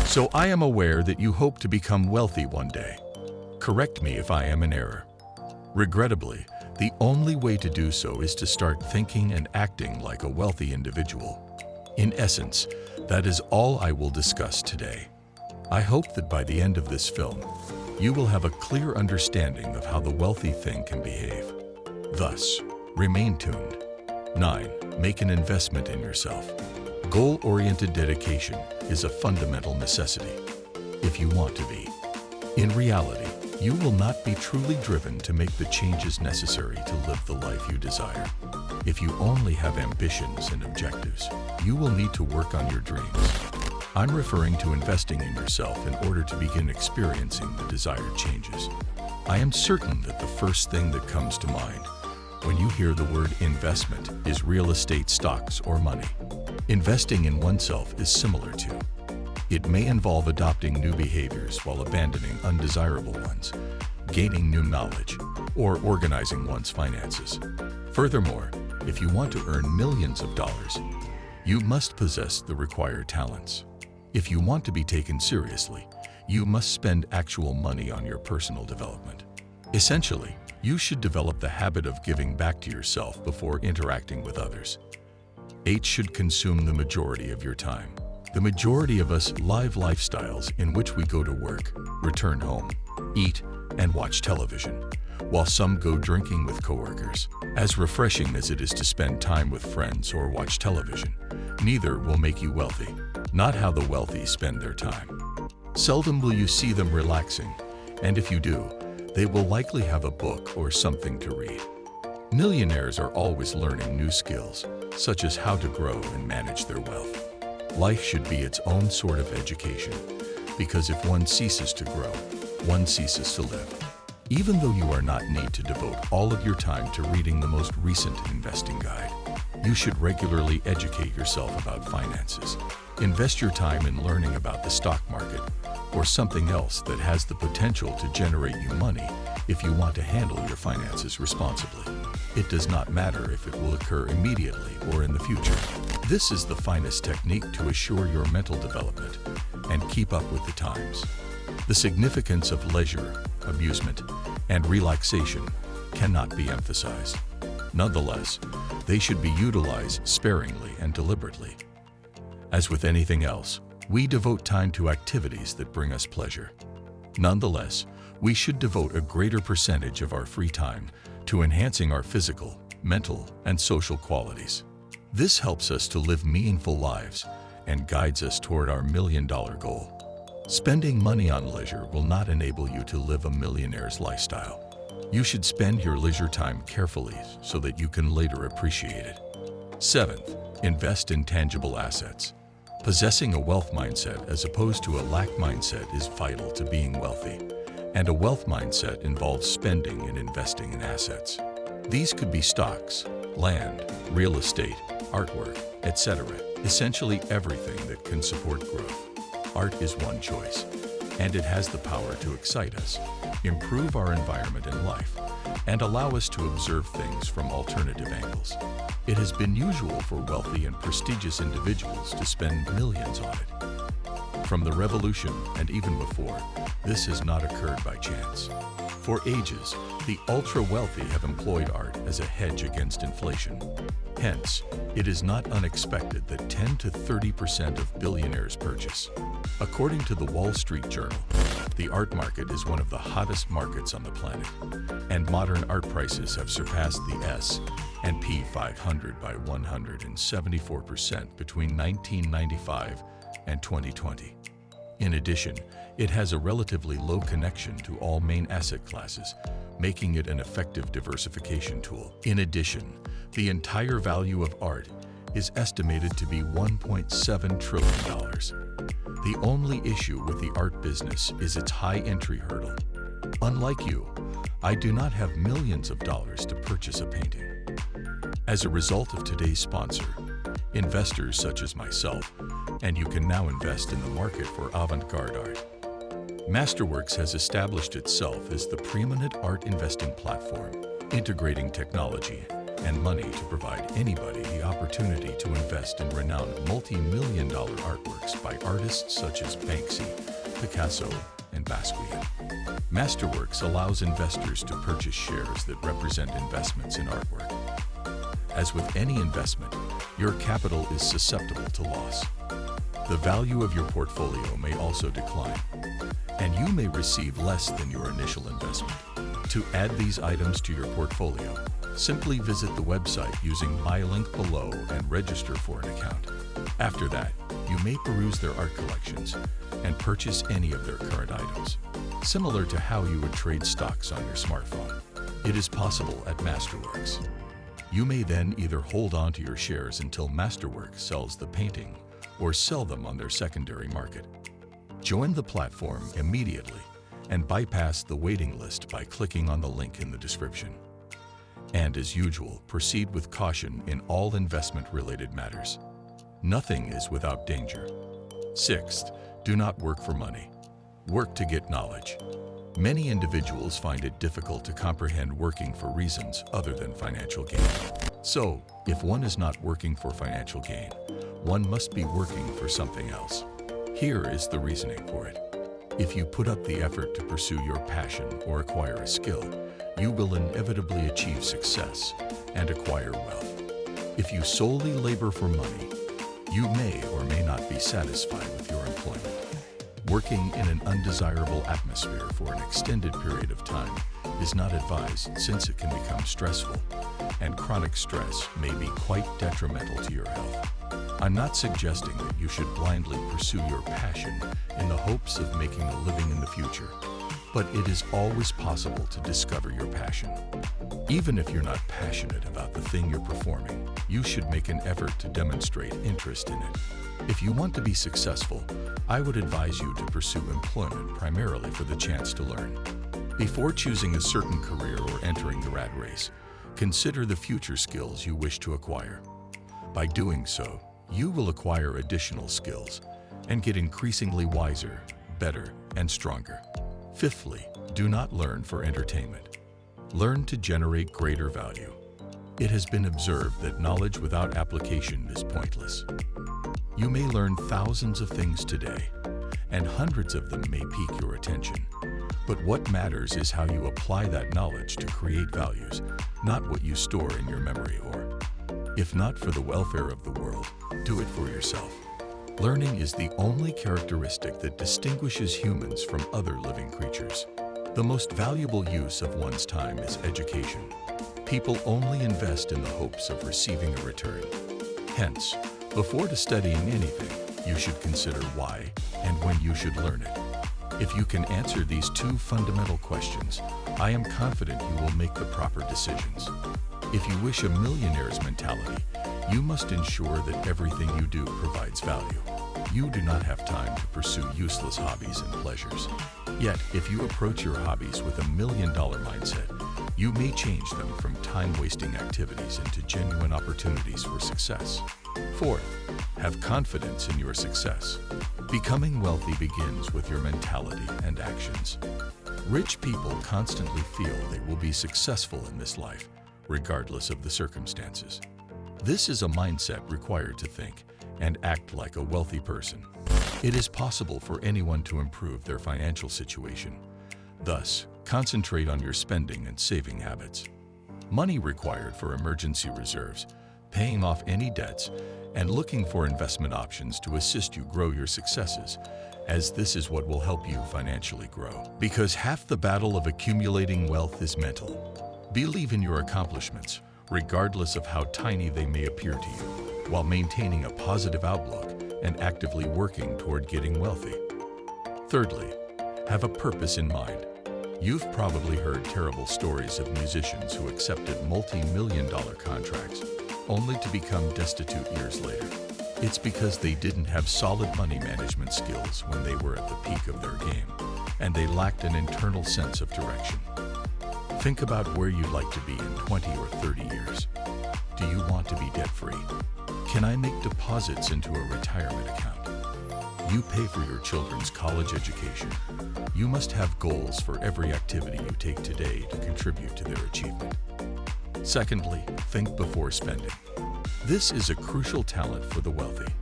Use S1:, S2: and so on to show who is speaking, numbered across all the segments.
S1: So I am aware that you hope to become wealthy one day. Correct me if I am in error. Regrettably, the only way to do so is to start thinking and acting like a wealthy individual. In essence, that is all I will discuss today. I hope that by the end of this film, you will have a clear understanding of how the wealthy thing can behave. Thus, remain tuned. 9. Make an investment in yourself. Goal-oriented dedication is a fundamental necessity if you want to be. In reality, you will not be truly driven to make the changes necessary to live the life you desire. If you only have ambitions and objectives, you will need to work on your dreams. I'm referring to investing in yourself in order to begin experiencing the desired changes. I am certain that the first thing that comes to mind when you hear the word investment is real estate, stocks, or money. Investing in oneself is similar to. It may involve adopting new behaviors while abandoning undesirable ones, gaining new knowledge, or organizing one's finances. Furthermore, if you want to earn millions of dollars, you must possess the required talents. If you want to be taken seriously, you must spend actual money on your personal development. Essentially, you should develop the habit of giving back to yourself before interacting with others. 8 should consume the majority of your time. The majority of us live lifestyles in which we go to work, return home, eat, and watch television, while some go drinking with coworkers. As refreshing as it is to spend time with friends or watch television, neither will make you wealthy. Not how the wealthy spend their time. Seldom will you see them relaxing, and if you do, they will likely have a book or something to read. Millionaires are always learning new skills, such as how to grow and manage their wealth. Life should be its own sort of education, because if one ceases to grow, one ceases to live. Even though you are not need to devote all of your time to reading the most recent investing guide, you should regularly educate yourself about finances. Invest your time in learning about the stock market or something else that has the potential to generate you money if you want to handle your finances responsibly. It does not matter if it will occur immediately or in the future. This is the finest technique to assure your mental development and keep up with the times. The significance of leisure, amusement, and relaxation cannot be emphasized. Nonetheless, they should be utilized sparingly and deliberately. As with anything else, we devote time to activities that bring us pleasure. Nonetheless, we should devote a greater percentage of our free time to enhancing our physical, mental, and social qualities. This helps us to live meaningful lives and guides us toward our million-dollar goal. Spending money on leisure will not enable you to live a millionaire's lifestyle. You should spend your leisure time carefully so that you can later appreciate it. 7th, invest in tangible assets. Possessing a wealth mindset as opposed to a lack mindset is vital to being wealthy, and a wealth mindset involves spending and investing in assets. These could be stocks, land, real estate, artwork, etc. Essentially everything that can support growth. Art is one choice, and it has the power to excite us, improve our environment and life, and allow us to observe things from alternative angles. It has been usual for wealthy and prestigious individuals to spend millions on it. From the revolution and even before, this has not occurred by chance. For ages, the ultra-wealthy have employed art as a hedge against inflation. Hence, it is not unexpected that 10 to 30% of billionaires purchase. According to the Wall Street Journal, the art market is one of the hottest markets on the planet, and modern art prices have surpassed the S&P 500 by 174% between 1995 and 2020. In addition, it has a relatively low connection to all main asset classes, making it an effective diversification tool. In addition, the entire value of art is estimated to be $1.7 trillion. The only issue with the art business is its high entry hurdle. Unlike you, I do not have millions of dollars to purchase a painting. As a result of today's sponsor, investors such as myself, and you can now invest in the market for avant-garde art. Masterworks has established itself as the preeminent art investing platform, integrating technology and money to provide anybody the opportunity to invest in renowned multi-million-dollar artworks by artists such as Banksy, Picasso, and Basquiat. Masterworks allows investors to purchase shares that represent investments in artwork. As with any investment, your capital is susceptible to loss. The value of your portfolio may also decline, and you may receive less than your initial investment. To add these items to your portfolio, simply visit the website using my link below and register for an account. After that, you may peruse their art collections and purchase any of their current items. Similar to how you would trade stocks on your smartphone, it is possible at Masterworks. You may then either hold on to your shares until Masterworks sells the painting or sell them on their secondary market. Join the platform immediately and bypass the waiting list by clicking on the link in the description. And as usual, proceed with caution in all investment-related matters. Nothing is without danger. Sixth, do not work for money. Work to get knowledge. Many individuals find it difficult to comprehend working for reasons other than financial gain. So, if one is not working for financial gain, one must be working for something else. Here is the reasoning for it. If you put up the effort to pursue your passion or acquire a skill, you will inevitably achieve success and acquire wealth. If you solely labor for money, you may or may not be satisfied with your employment. Working in an undesirable atmosphere for an extended period of time is not advised, since it can become stressful, and chronic stress may be quite detrimental to your health. I'm not suggesting that you should blindly pursue your passion in the hopes of making a living in the future, but it is always possible to discover your passion. Even if you're not passionate about the thing you're performing, you should make an effort to demonstrate interest in it. If you want to be successful, I would advise you to pursue employment primarily for the chance to learn. Before choosing a certain career or entering the rat race, consider the future skills you wish to acquire. By doing so, you will acquire additional skills and get increasingly wiser, better, and stronger. Fifthly, do not learn for entertainment. Learn to generate greater value. It has been observed that knowledge without application is pointless. You may learn thousands of things today, and hundreds of them may pique your attention. But what matters is how you apply that knowledge to create values, not what you store in your memory or, if not for the welfare of the world, do it for yourself. Learning is the only characteristic that distinguishes humans from other living creatures. The most valuable use of one's time is education. People only invest in the hopes of receiving a return. Hence, before studying anything, you should consider why and when you should learn it. If you can answer these two fundamental questions, I am confident you will make the proper decisions. If you wish a millionaire's mentality, you must ensure that everything you do provides value. You do not have time to pursue useless hobbies and pleasures. Yet, if you approach your hobbies with $1 million mindset, you may change them from time-wasting activities into genuine opportunities for success. Fourth, have confidence in your success. Becoming wealthy begins with your mentality and actions. Rich people constantly feel they will be successful in this life, regardless of the circumstances. This is a mindset required to think and act like a wealthy person. It is possible for anyone to improve their financial situation. Thus, concentrate on your spending and saving habits. Money required for emergency reserves, paying off any debts, and looking for investment options to assist you grow your successes, as this is what will help you financially grow. Because half the battle of accumulating wealth is mental. Believe in your accomplishments, regardless of how tiny they may appear to you, while maintaining a positive outlook and actively working toward getting wealthy. Thirdly, have a purpose in mind. You've probably heard terrible stories of musicians who accepted multi-million-dollar contracts only to become destitute years later. It's because they didn't have solid money management skills when they were at the peak of their game, and they lacked an internal sense of direction. Think about where you'd like to be in 20 or 30 years. Do you want to be debt-free? Can I make deposits into a retirement account? You pay for your children's college education. You must have goals for every activity you take today to contribute to their achievement. Secondly, think before spending. This is a crucial talent for the wealthy.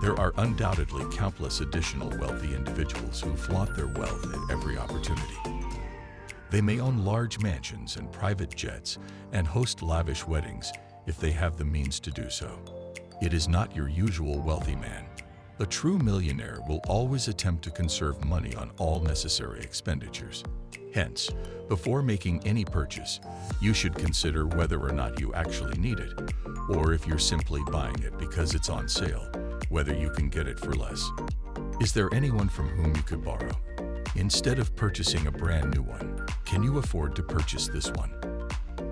S1: There are undoubtedly countless additional wealthy individuals who flaunt their wealth at every opportunity. They may own large mansions and private jets and host lavish weddings if they have the means to do so. It is not your usual wealthy man. A true millionaire will always attempt to conserve money on all necessary expenditures. Hence, before making any purchase, you should consider whether or not you actually need it, or if you're simply buying it because it's on sale, whether you can get it for less. Is there anyone from whom you could borrow? Instead of purchasing a brand new one, can you afford to purchase this one?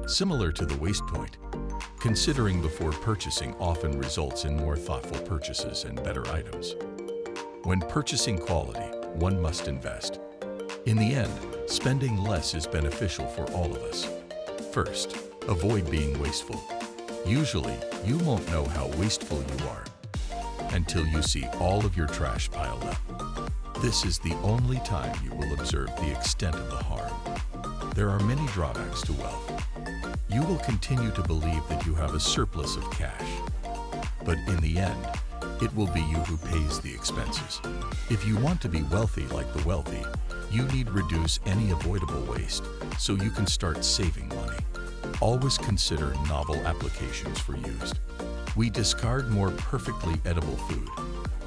S1: Similar to the waste point, considering before purchasing often results in more thoughtful purchases and better items. When purchasing quality, one must invest. In the end, spending less is beneficial for all of us. First, avoid being wasteful. Usually, you won't know how wasteful you are until you see all of your trash piled up. This is the only time you will observe the extent of the harm. There are many drawbacks to wealth. You will continue to believe that you have a surplus of cash. But in the end, it will be you who pays the expenses. If you want to be wealthy like the wealthy, you need reduce any avoidable waste so you can start saving money. Always consider novel applications for used. We discard more perfectly edible food,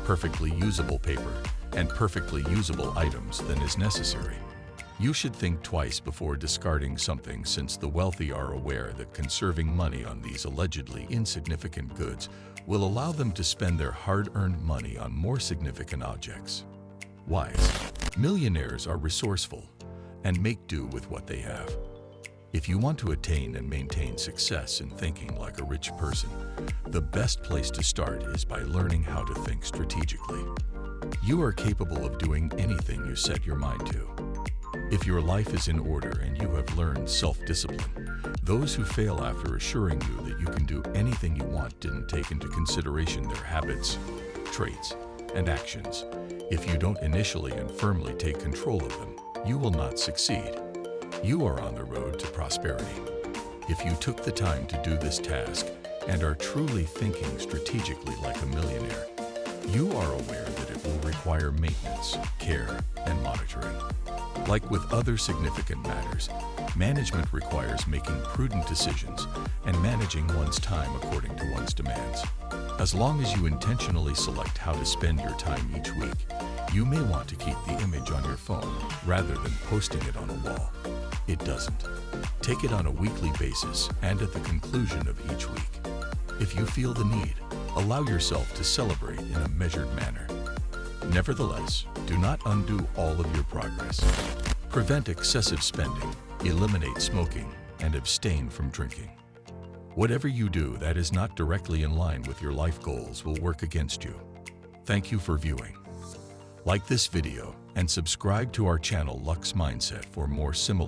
S1: perfectly usable paper, and perfectly usable items than is necessary. You should think twice before discarding something, since the wealthy are aware that conserving money on these allegedly insignificant goods will allow them to spend their hard-earned money on more significant objects. Wise. Millionaires are resourceful and make do with what they have. If you want to attain and maintain success in thinking like a rich person, the best place to start is by learning how to think strategically. You are capable of doing anything you set your mind to. If your life is in order and you have learned self-discipline, those who fail after assuring you that you can do anything you want didn't take into consideration their habits, traits, and actions. If you don't initially and firmly take control of them, you will not succeed. You are on the road to prosperity. If you took the time to do this task and are truly thinking strategically like a millionaire, you are aware that it will require maintenance, care, and monitoring. Like with other significant matters, management requires making prudent decisions and managing one's time according to one's demands. As long as you intentionally select how to spend your time each week, you may want to keep the image on your phone rather than posting it on a wall. It doesn't. Take it on a weekly basis and at the conclusion of each week. If you feel the need, allow yourself to celebrate in a measured manner. Nevertheless, do not undo all of your progress. Prevent excessive spending, eliminate smoking, and abstain from drinking. Whatever you do that is not directly in line with your life goals will work against you. Thank you for viewing. Like this video and subscribe to our channel Luxe Mindset for more similar